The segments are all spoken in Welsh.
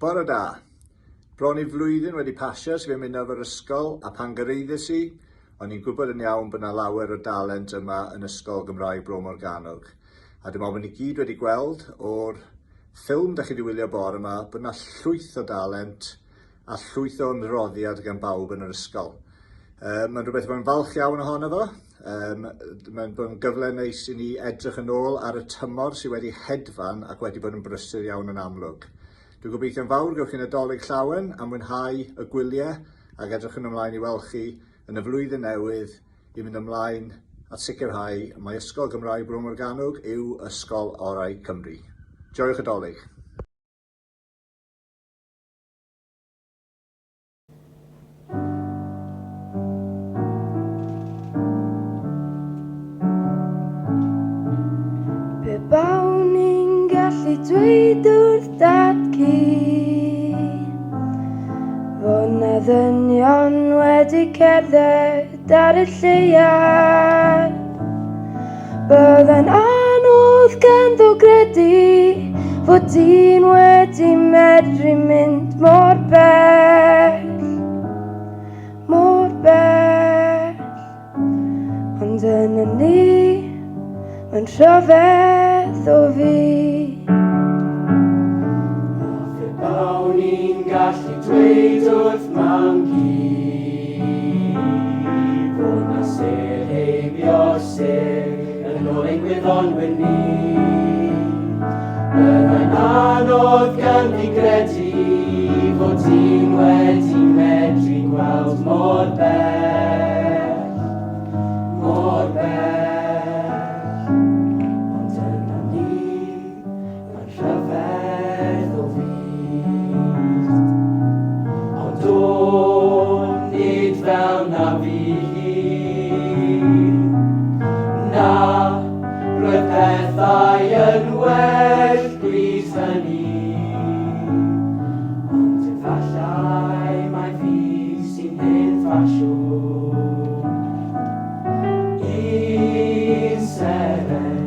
Bore da. Bron i flwyddyn wedi pasio sy'n mynd o'r ysgol a pan gyreiddes i, o'n i'n gwybod yn iawn bod yna lawer o dalent yma yn Ysgol Gymraeg Bro Morgannwg. A dwi'n meddwl bod ni gyd wedi gweld o'r ffilm da chi wedi wylio bore yma bod yna llwyth o dalent a llwyth o ymroddiad gan bawb yn yr ysgol. Mae'n rhywbeth mae'n falch iawn ohono fo. Mae'n bod yn gyfle neis i ni edrych yn ôl ar y tymor sydd wedi hedfan ac wedi bod yn brysur iawn yn amlwg. Dwi'n gobeithio'n fawr gewch chi nadolig llawen am mwynhau y gwyliau ac edrych yn ymlaen i weld chi yn y flwyddyn newydd i mynd ymlaen at sicrhau mae Ysgol Gymraeg Bro Morgannwg yw Ysgol Orau Cymru. Joiwch y dolig. Pe bawn ni'n gallu dweud wrth dad ci fod na ddynion wedi cerdded ar y lleiad, byddai'n anodd ganddo gredu fod dyn wedi medru mynd mor bell, ond yna ni yn rhyfedd o fi. Fe bawn ni'n gallu dweud wrth mam gi fod na sêr heibio sêr yn ôl ein gwyddonwyr ni. Byddai'n anodd ganddi gredu fod ti'n wedi medru gweld mor bell, mor bell. Fel na fi, na roedd pethau yn well bryd hynny, ond efallai mai fi sy'n hen ffasiwn. Un seren,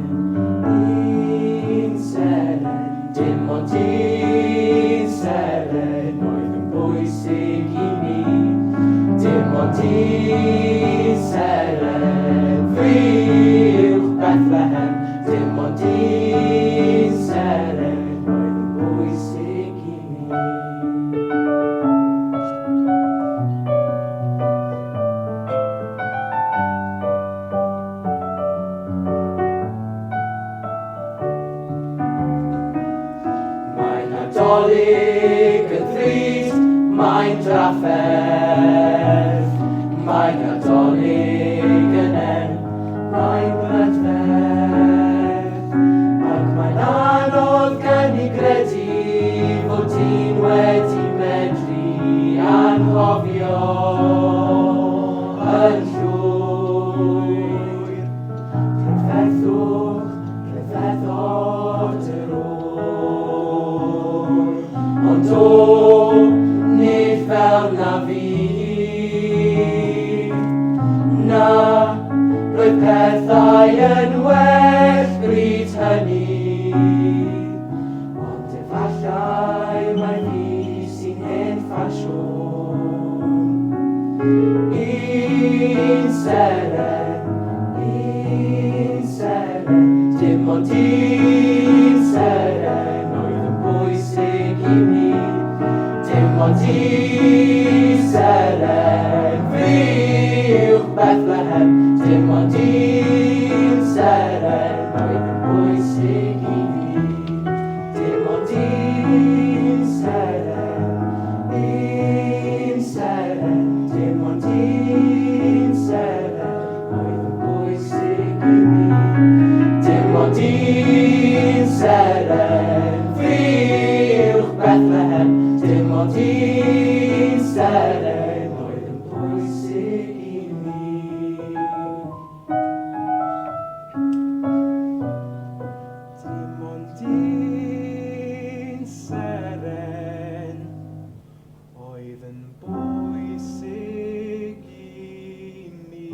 dim ond un seren oedd yn bwysig i mi. Dim ond un seren, fi yw'ch Bethlehem. Dim ond un seren oedd yn bwysig i mi. Mae'n nadolig yn ddrud, mae'n drafferth. Mae'n nadolig yn mae'n brydferth. Ac mae'n anodd gen i gredu fod ti'n wedi medru anghofio yn llwyr. Rhyfeddwch dy rôl, ond nid fel na fi. Na, roedd pethau yn well bryd hynny, ond efallai mai fi sy'n hen ffasiwn. Un seren, dim ond un seren oedd yn bwysig i mi. Dim ond un seren, fi yw'ch Bethlehem. Dim ond un seren oedd yn bwysig i fi. Dim ond un seren, dim ond un seren oedd yn bwysig i mi. Dim ond un seren, fi yw'ch Bethlehem. Dim ond un seren oedd yn bwysig i mi. Dim ond un seren oedd yn bwysig i mi.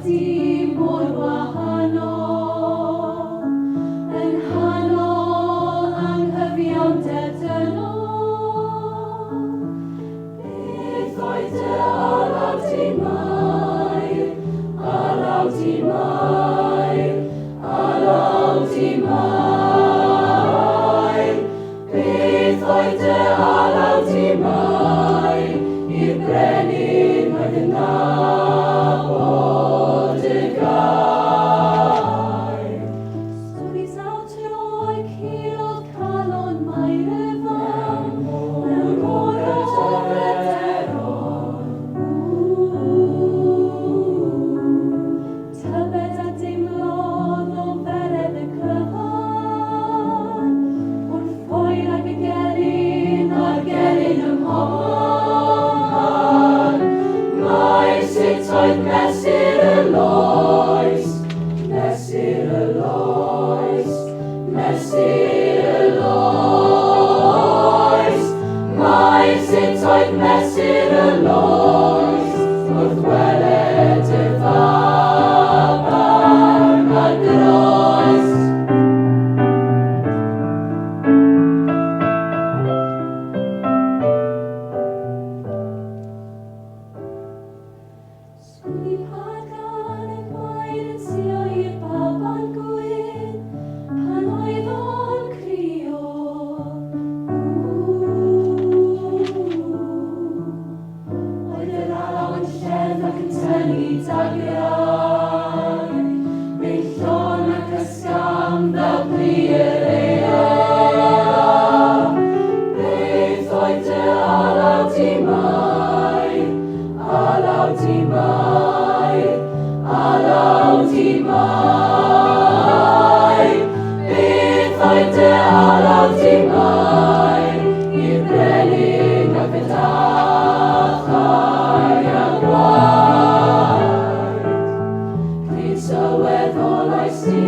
di mor wahanol, yn hanol anghyfiawnder dynol. Beth oedd dy alaw di mair, alaw di mair, alaw di mair. Beth oedd dy alaw di mair, i'r brenin oedd yn nabod y gair. Stories out o'i curodd calon mair y fan, mewn môr o ryderon. Tybed a deimlodd o fered y cyfan, wrth ffoen ag y gelyn a'r gelyn ymhongan. Mae sut oedd mesur y loes, mesur y loes, mesur y loes. Mae sut oedd mesur y loes, wrth weled y faban a'r groes. Sgwni pagan y gwair yn sio i'r baban gwyn, pan oedd o'n crio. Oedd yr alaw yn lledd ac yn tynnu dagrau, mewn llon ac ysgam fel bri yr eira. Beth oedd dy alaw di mair, alaw di mair, alaw di mair. Beth oedd dy alaw di mair, i'r brenin ac y dachau a gwaed. Pryd sylweddol oes ti,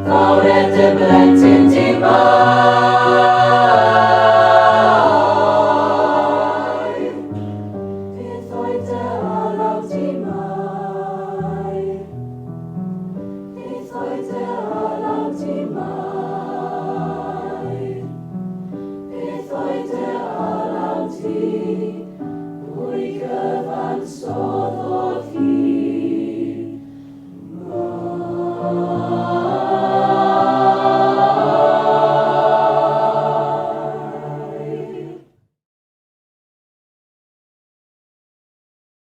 fawred y blentyn di mair. Beth oedd dy alaw di mair,